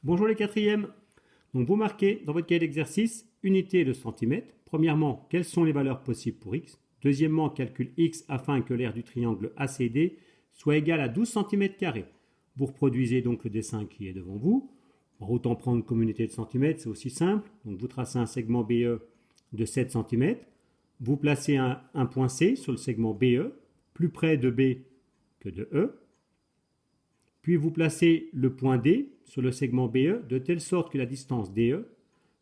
Bonjour les quatrièmes. Donc vous marquez dans votre cahier d'exercice unité de centimètre. Premièrement, quelles sont les valeurs possibles pour x. Deuxièmement, calcule x afin que l'aire du triangle ACD soit égale à 12 cm². Vous reproduisez donc le dessin qui est devant vous. Autant prendre comme unité de centimètre, c'est aussi simple. Donc vous tracez un segment BE de 7 cm. Vous placez un point C sur le segment BE, plus près de B que de E. Puis vous placez le point D sur le segment BE de telle sorte que la distance DE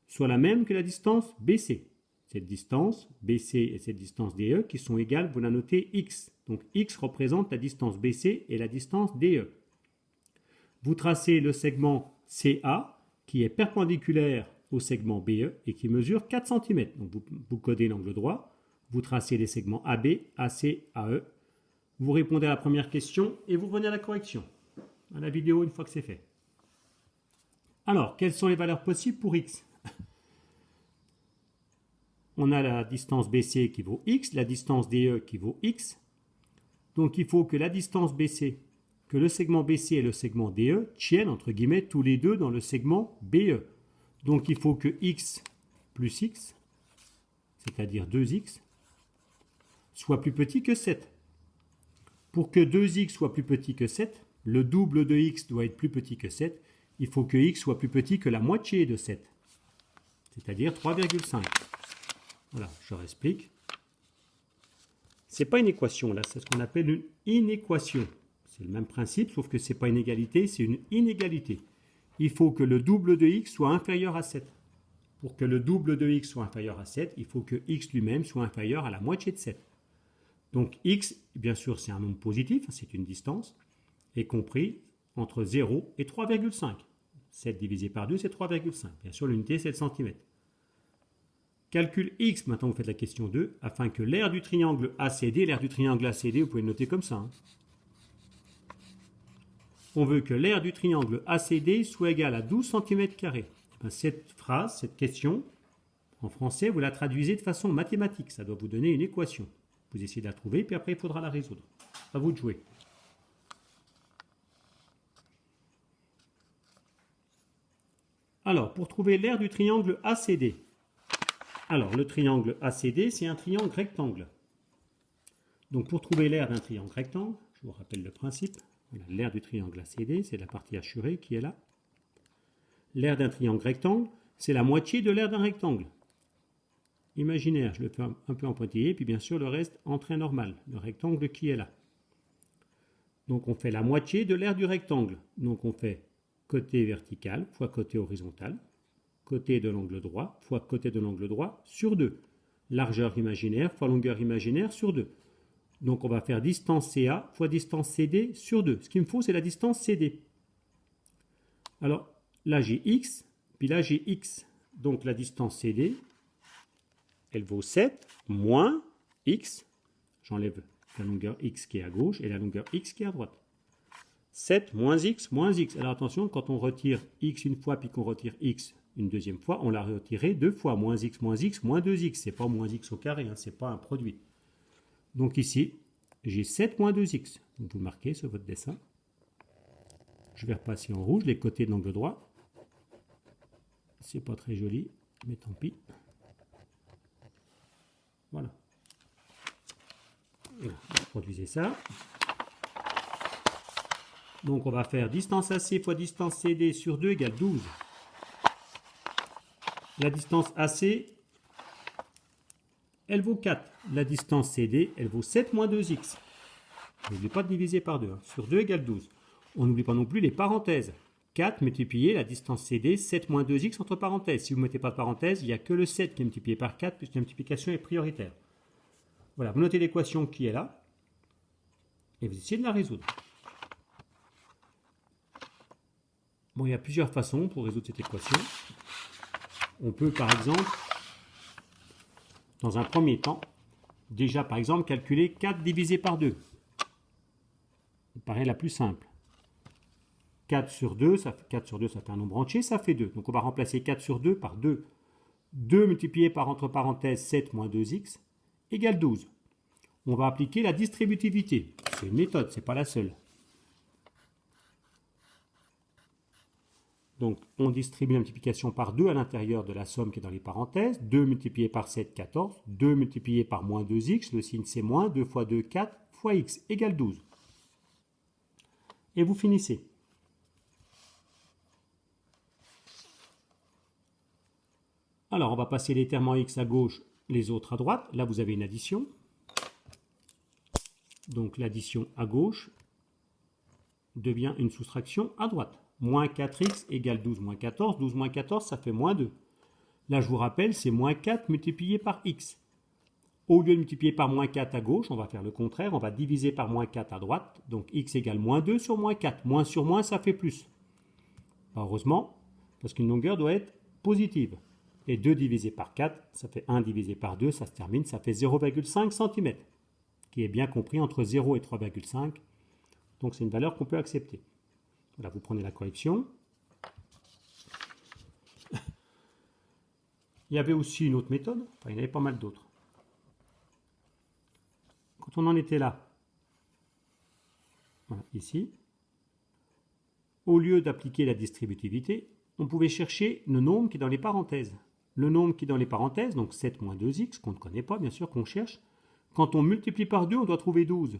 soit la même que la distance BC. Cette distance BC et cette distance DE qui sont égales, vous la notez X. Donc X représente la distance BC et la distance DE. Vous tracez le segment CA qui est perpendiculaire au segment BE et qui mesure 4 cm. Donc vous codez l'angle droit, vous tracez les segments AB, AC, AE. Vous répondez à la première question et vous revenez à la correction. À la vidéo une fois que c'est fait. Alors, quelles sont les valeurs possibles pour x? On a la distance BC qui vaut x, la distance DE qui vaut x. Donc il faut que la distance BC, que le segment BC et le segment DE tiennent, entre guillemets, tous les deux dans le segment BE. Donc il faut que x plus x, c'est-à-dire 2x, soit plus petit que 7. Pour que 2x soit plus petit que 7, le double de x doit être plus petit que 7. Il faut que x soit plus petit que la moitié de 7, c'est-à-dire 3,5. Voilà, je réexplique. Ce n'est pas une équation, là, c'est ce qu'on appelle une inéquation. C'est le même principe, sauf que ce n'est pas une égalité, c'est une inégalité. Il faut que le double de x soit inférieur à 7. Pour que le double de x soit inférieur à 7, il faut que x lui-même soit inférieur à la moitié de 7. Donc x, bien sûr, c'est un nombre positif, c'est une distance, est compris entre 0 et 3,5. 7 divisé par 2, c'est 3,5. Bien sûr, l'unité, c'est le centimètre. Calcul x, maintenant vous faites la question 2, afin que l'aire du triangle ACD, vous pouvez le noter comme ça. On veut que l'aire du triangle ACD soit égale à 12 cm². Cette phrase, cette question, en français, vous la traduisez de façon mathématique. Ça doit vous donner une équation. Vous essayez de la trouver, puis après, il faudra la résoudre. À vous de jouer. Alors, pour trouver l'aire du triangle ACD, alors le triangle ACD, c'est un triangle rectangle. Donc, pour trouver l'aire d'un triangle rectangle, je vous rappelle le principe, l'aire du triangle ACD, c'est la partie assurée qui est là. L'aire d'un triangle rectangle, c'est la moitié de l'aire d'un rectangle. Imaginaire, je le fais un peu en pointillé, puis bien sûr le reste en trait normal, le rectangle qui est là. Donc, on fait la moitié de l'aire du rectangle. Donc, on fait côté vertical fois côté horizontal, côté de l'angle droit fois côté de l'angle droit sur 2. Largeur imaginaire fois longueur imaginaire sur 2. Donc on va faire distance CA fois distance CD sur 2. Ce qu'il me faut, c'est la distance CD. Alors là j'ai X, puis là j'ai X. Donc la distance CD, elle vaut 7 moins X. J'enlève la longueur X qui est à gauche et la longueur X qui est à droite. 7 moins x moins x. Alors attention, quand on retire x une fois puis qu'on retire x une deuxième fois, on l'a retiré deux fois. Moins x moins 2x. Ce n'est pas moins x au carré, ce n'est pas un produit. Donc ici, j'ai 7 moins 2x. Donc vous marquez sur votre dessin. Je vais repasser en rouge les côtés de l'angle droit. C'est pas très joli, mais tant pis. Voilà. Voilà, reproduisez ça. Donc on va faire distance AC fois distance CD sur 2 égale 12. La distance AC, elle vaut 4. La distance CD, elle vaut 7 moins 2x. N'oubliez pas de diviser par 2. Sur 2 égale 12. On n'oublie pas non plus les parenthèses. 4 multiplié la distance CD, 7 moins 2x entre parenthèses. Si vous ne mettez pas de parenthèse, il n'y a que le 7 qui est multiplié par 4 puisque la multiplication est prioritaire. Voilà, vous notez l'équation qui est là et vous essayez de la résoudre. Bon, il y a plusieurs façons pour résoudre cette équation. On peut, par exemple, dans un premier temps, déjà, par exemple, calculer 4 divisé par 2. Ça me paraît la plus simple. 4 sur 2, ça fait un nombre entier, ça fait 2. Donc, on va remplacer 4 sur 2 par 2. 2 multiplié par, entre parenthèses, 7 moins 2x, égale 12. On va appliquer la distributivité. C'est une méthode, ce n'est pas la seule. Donc, on distribue la multiplication par 2 à l'intérieur de la somme qui est dans les parenthèses. 2 multiplié par 7, 14. 2 multiplié par moins 2x, le signe c'est moins. 2 fois 2, 4, fois x égale 12. Et vous finissez. Alors, on va passer les termes en x à gauche, les autres à droite. Là, vous avez une addition. Donc, l'addition à gauche devient une soustraction à droite. Moins 4x égale 12 moins 14. 12 moins 14, ça fait moins 2. Là, je vous rappelle, c'est moins 4 multiplié par x. Au lieu de multiplier par moins 4 à gauche, on va faire le contraire. On va diviser par moins 4 à droite. Donc, x égale moins 2 sur moins 4. Moins sur moins, ça fait plus. Heureusement, parce qu'une longueur doit être positive. Et 2 divisé par 4, ça fait 1 divisé par 2, ça se termine, ça fait 0,5 cm, qui est bien compris entre 0 et 3,5. Donc, c'est une valeur qu'on peut accepter. Voilà, vous prenez la correction. Il y avait aussi une autre méthode, enfin, il y en avait pas mal d'autres. Quand on en était là, voilà, ici, au lieu d'appliquer la distributivité, on pouvait chercher le nombre qui est dans les parenthèses. Le nombre qui est dans les parenthèses, donc 7 moins 2x, qu'on ne connaît pas, bien sûr, qu'on cherche. Quand on multiplie par 2, on doit trouver 12.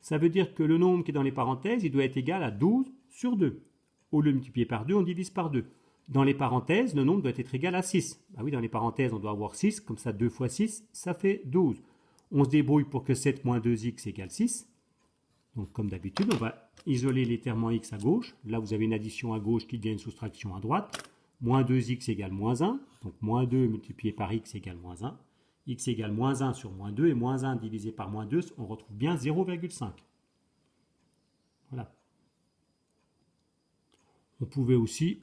Ça veut dire que le nombre qui est dans les parenthèses, il doit être égal à 12 sur 2. Au lieu de multiplier par 2, on divise par 2. Dans les parenthèses, le nombre doit être égal à 6. Ah oui, dans les parenthèses, on doit avoir 6, comme ça 2 fois 6, ça fait 12. On se débrouille pour que 7 moins 2x égale 6. Donc comme d'habitude, on va isoler les termes en x à gauche. Là, vous avez une addition à gauche qui devient une soustraction à droite. Moins 2x égale moins 1. Donc moins 2 multiplié par x égale moins 1. X égale moins 1 sur moins 2. Et moins 1 divisé par moins 2, on retrouve bien 0,5. Voilà. On pouvait aussi,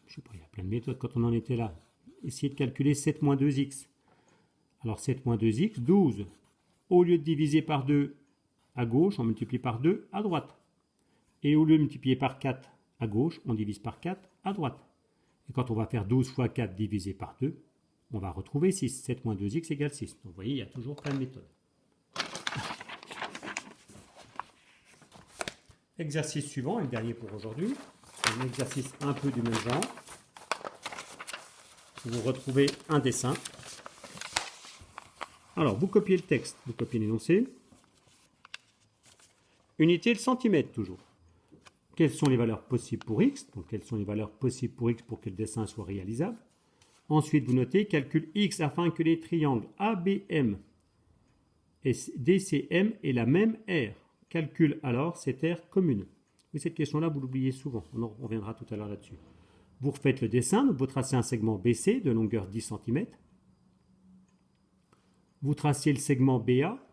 je sais pas, il y a plein de méthodes quand on en était là, essayer de calculer 7 moins 2x. Alors 7 moins 2x, 12. Au lieu de diviser par 2 à gauche, on multiplie par 2 à droite. Et au lieu de multiplier par 4 à gauche, on divise par 4 à droite. Et quand on va faire 12 fois 4 divisé par 2, on va retrouver 6. 7 moins 2x égale 6. Donc vous voyez, il y a toujours plein de méthodes. Exercice suivant, et le dernier pour aujourd'hui. Un exercice un peu du même genre. Vous retrouvez un dessin. Alors, vous copiez le texte, vous copiez l'énoncé. Unité le centimètre toujours. Quelles sont les valeurs possibles pour x? Donc, quelles sont les valeurs possibles pour x pour que le dessin soit réalisable? Ensuite, vous notez calcul x afin que les triangles ABM et DCM aient la même aire. Calcule alors cette aire commune. Oui, cette question-là, vous l'oubliez souvent. On reviendra tout à l'heure là-dessus. Vous refaites le dessin. Donc, vous tracez un segment BC de longueur 10 cm. Vous tracez le segment BA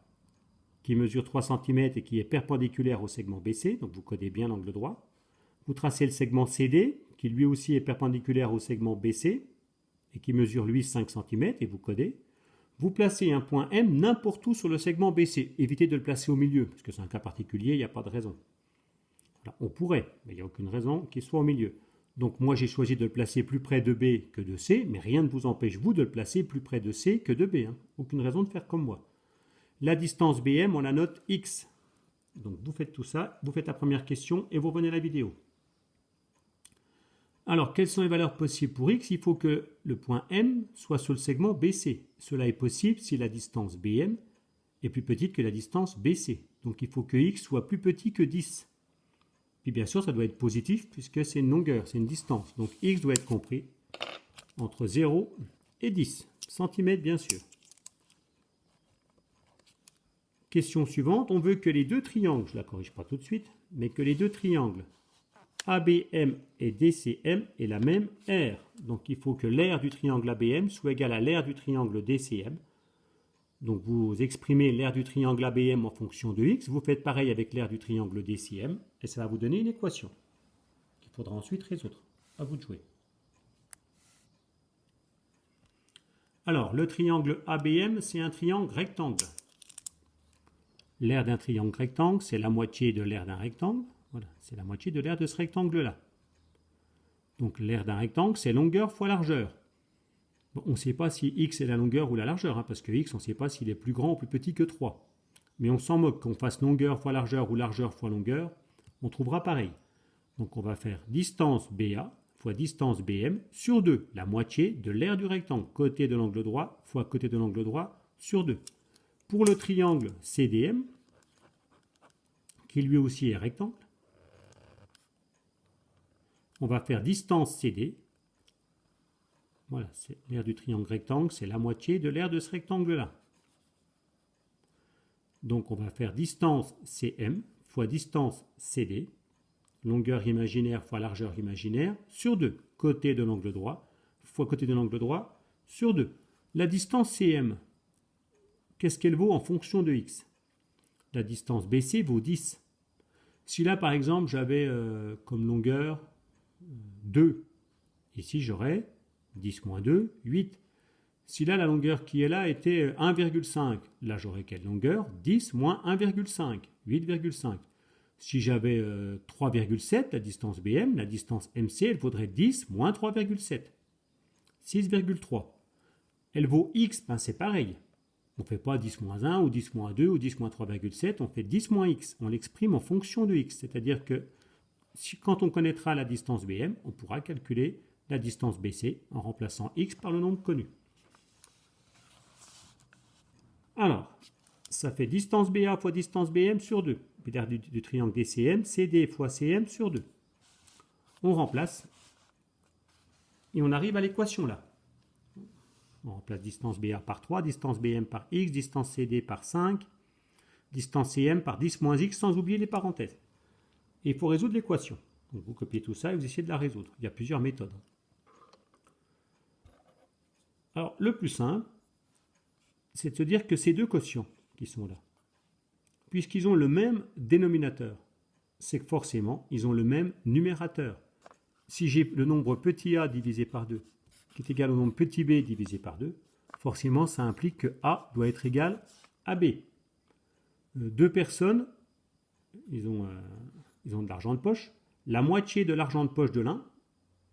qui mesure 3 cm et qui est perpendiculaire au segment BC. Donc, vous codez bien l'angle droit. Vous tracez le segment CD qui lui aussi est perpendiculaire au segment BC et qui mesure lui 5 cm et vous codez. Vous placez un point M n'importe où sur le segment BC. Évitez de le placer au milieu, parce que c'est un cas particulier, il n'y a pas de raison. Alors, on pourrait, mais il n'y a aucune raison qu'il soit au milieu. Donc moi j'ai choisi de le placer plus près de B que de C, mais rien ne vous empêche vous de le placer plus près de C que de B. Hein. Aucune raison de faire comme moi. La distance BM, on la note X. Donc vous faites tout ça, vous faites la première question et vous revenez à la vidéo. Alors, quelles sont les valeurs possibles pour x? Il faut que le point M soit sur le segment BC. Cela est possible si la distance BM est plus petite que la distance BC. Donc, il faut que x soit plus petit que 10. Puis, bien sûr, ça doit être positif puisque c'est une longueur, c'est une distance. Donc, x doit être compris entre 0 et 10 cm, bien sûr. Question suivante. On veut que les deux triangles, je ne la corrige pas tout de suite, mais que les deux triangles ABM et DCM aient la même aire. Donc il faut que l'aire du triangle ABM soit égale à l'aire du triangle DCM. Donc vous exprimez l'aire du triangle ABM en fonction de x. Vous faites pareil avec l'aire du triangle DCM et ça va vous donner une équation qu'il faudra ensuite résoudre. À vous de jouer. Alors le triangle ABM, c'est un triangle rectangle. L'aire d'un triangle rectangle, c'est la moitié de l'aire d'un rectangle. Voilà, c'est la moitié de l'aire de ce rectangle-là. Donc l'aire d'un rectangle, c'est longueur fois largeur. Bon, on ne sait pas si x est la longueur ou la largeur, hein, parce que x, on ne sait pas s'il est plus grand ou plus petit que 3. Mais on s'en moque, qu'on fasse longueur fois largeur ou largeur fois longueur, on trouvera pareil. Donc on va faire distance BA fois distance BM sur 2, la moitié de l'aire du rectangle, côté de l'angle droit fois côté de l'angle droit sur 2. Pour le triangle CDM, qui lui aussi est rectangle, on va faire distance CD. Voilà, c'est l'aire du triangle rectangle, c'est la moitié de l'aire de ce rectangle-là. Donc on va faire distance CM fois distance CD, longueur imaginaire fois largeur imaginaire, sur 2, côté de l'angle droit, fois côté de l'angle droit, sur 2. La distance CM, qu'est-ce qu'elle vaut en fonction de x? La distance BC vaut 10. Si là, par exemple, j'avais comme longueur 2, ici j'aurais 10 moins 2, 8. Si là, la longueur qui est là était 1,5, là j'aurais quelle longueur? 10 moins 1,5, 8,5. Si j'avais 3,7, la distance BM, la distance MC, elle vaudrait 10 moins 3,7, 6,3. Elle vaut x, ben c'est pareil. On ne fait pas 10 moins 1 ou 10 moins 2 ou 10 moins 3,7, on fait 10 moins x. On l'exprime en fonction de x. C'est-à-dire que quand on connaîtra la distance BM, on pourra calculer la distance BC en remplaçant x par le nombre connu. Alors, ça fait distance BA fois distance BM sur 2. C'est-à-dire du triangle DCM, CD fois CM sur 2. On remplace et on arrive à l'équation là. On remplace distance BA par 3, distance BM par x, distance CD par 5, distance CM par 10 moins x, sans oublier les parenthèses. Et il faut résoudre l'équation. Donc vous copiez tout ça et vous essayez de la résoudre. Il y a plusieurs méthodes. Alors, le plus simple, c'est de se dire que ces deux quotients qui sont là, puisqu'ils ont le même dénominateur, c'est que forcément, ils ont le même numérateur. Si j'ai le nombre petit a divisé par 2, qui est égal au nombre petit b divisé par 2, forcément, ça implique que a doit être égal à b. Deux personnes, ils ont de l'argent de poche. La moitié de l'argent de poche de l'un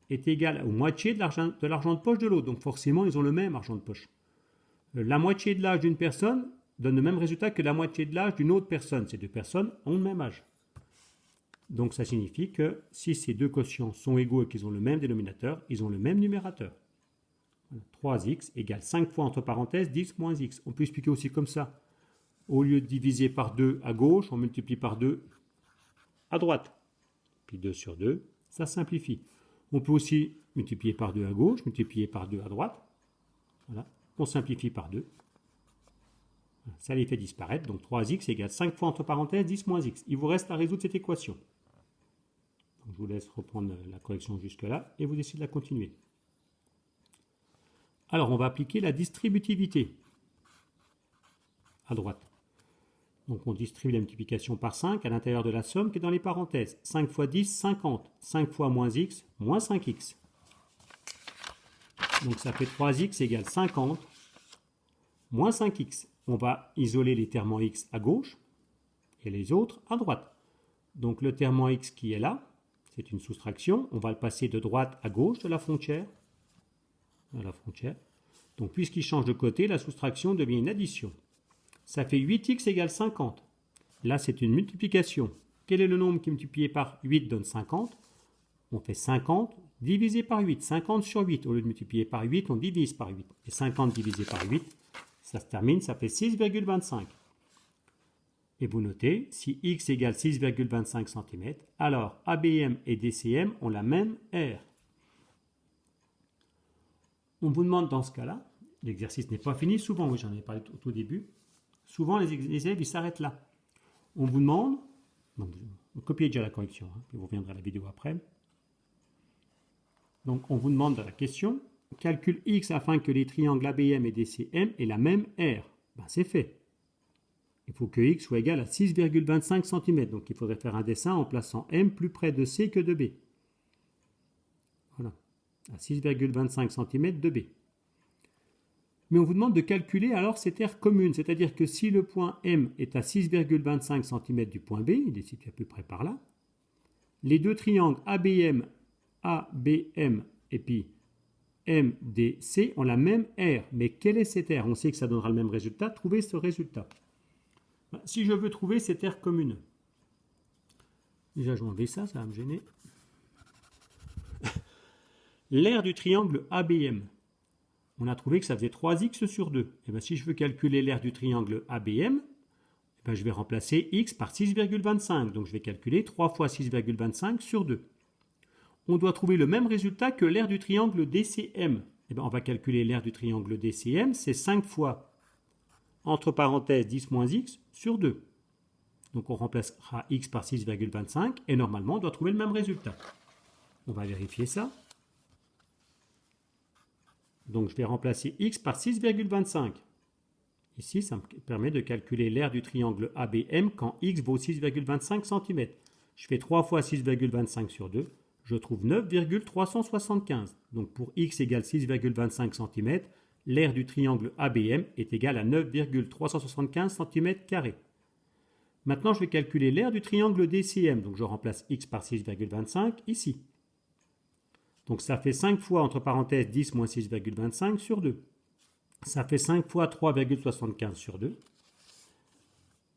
est égale aux moitié de l'argent de poche de l'autre. Donc forcément, ils ont le même argent de poche. La moitié de l'âge d'une personne donne le même résultat que la moitié de l'âge d'une autre personne. Ces deux personnes ont le même âge. Donc ça signifie que si ces deux quotients sont égaux et qu'ils ont le même dénominateur, ils ont le même numérateur. 3x égale 5 fois entre parenthèses 10 moins x. On peut expliquer aussi comme ça. Au lieu de diviser par 2 à gauche, on multiplie par 2 à droite. Puis 2 sur 2, ça simplifie. On peut aussi multiplier par 2 à gauche, multiplier par 2 à droite. Voilà. On simplifie par 2. Ça les fait disparaître. Donc 3x égale 5 fois entre parenthèses 10 moins x. Il vous reste à résoudre cette équation. Donc, je vous laisse reprendre la correction jusque-là et vous essayez de la continuer. Alors, on va appliquer la distributivité à droite. Donc, on distribue la multiplication par 5 à l'intérieur de la somme qui est dans les parenthèses. 5 fois 10, 50. 5 fois moins x, moins 5x. Donc, ça fait 3x égale 50 moins 5x. On va isoler les termes en x à gauche et les autres à droite. Donc, le terme en x qui est là, c'est une soustraction. On va le passer de droite à gauche de la frontière. Donc, puisqu'il change de côté, la soustraction devient une addition. Ça fait 8x égale 50. Là, c'est une multiplication. Quel est le nombre qui multiplié par 8 donne 50? On fait 50 divisé par 8. 50 sur 8. Au lieu de multiplier par 8, on divise par 8. Et 50 divisé par 8, ça se termine, ça fait 6,25. Et vous notez, si x égale 6,25 cm, alors ABM et DCM ont la même R. On vous demande dans ce cas-là, l'exercice n'est pas fini, souvent, oui, j'en ai parlé au tout début, souvent les élèves ils s'arrêtent là. On vous demande, donc, vous copiez déjà la correction, puis vous reviendrez à la vidéo après. Donc on vous demande dans la question, calcule x afin que les triangles ABM et DCM aient la même R. Ben, c'est fait. Il faut que x soit égal à 6,25 cm. Donc il faudrait faire un dessin en plaçant M plus près de C que de B. Voilà, à 6,25 cm de B. Mais on vous demande de calculer alors cette aire commune, c'est-à-dire que si le point M est à 6,25 cm du point B, il est situé à peu près par là, les deux triangles ABM et puis MDC ont la même R. Mais quelle est cette R? On sait que ça donnera le même résultat. Trouvez ce résultat. Si je veux trouver cette R commune, déjà je vais enlever ça, ça va me gêner. l'aire du triangle ABM. On a trouvé que ça faisait 3x sur 2. Et bien, si je veux calculer l'aire du triangle ABM, je vais remplacer x par 6,25. Donc je vais calculer 3 fois 6,25 sur 2. On doit trouver le même résultat que l'aire du triangle DCM. On va calculer l'aire du triangle DCM, c'est 5 fois, entre parenthèses, 10 moins x sur 2. Donc on remplacera x par 6,25 et normalement on doit trouver le même résultat. On va vérifier ça. Donc je vais remplacer x par 6,25. Ici, ça me permet de calculer l'aire du triangle ABM quand x vaut 6,25 cm. Je fais 3 fois 6,25 sur 2, je trouve 9,375. Donc pour x égale 6,25 cm, l'aire du triangle ABM est égale à 9,375 cm². Maintenant, je vais calculer l'aire du triangle DCM. Donc je remplace x par 6,25 ici. Donc ça fait 5 fois, entre parenthèses, 10 moins 6,25 sur 2. Ça fait 5 fois 3,75 sur 2.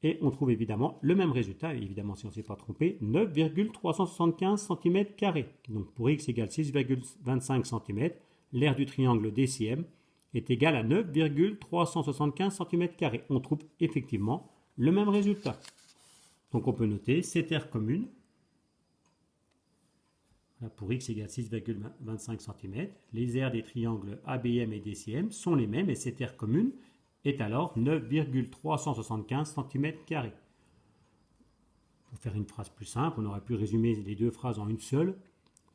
Et on trouve évidemment le même résultat, évidemment si on ne s'est pas trompé, 9,375 cm². Donc pour x égale 6,25 cm, l'aire du triangle DCM est égale à 9,375 cm². On trouve effectivement le même résultat. Donc on peut noter cette aire commune. Pour x égale 6,25 cm, les aires des triangles ABM et DCM sont les mêmes et cette aire commune est alors 9,375 cm². Pour faire une phrase plus simple, on aurait pu résumer les deux phrases en une seule.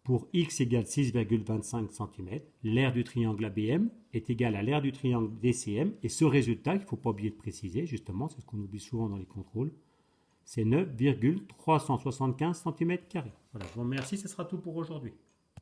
Pour x égale 6,25 cm, l'aire du triangle ABM est égale à l'aire du triangle DCM et ce résultat, il ne faut pas oublier de préciser, justement, c'est ce qu'on oublie souvent dans les contrôles, c'est 9,375 cm². Voilà, je vous remercie, ce sera tout pour aujourd'hui.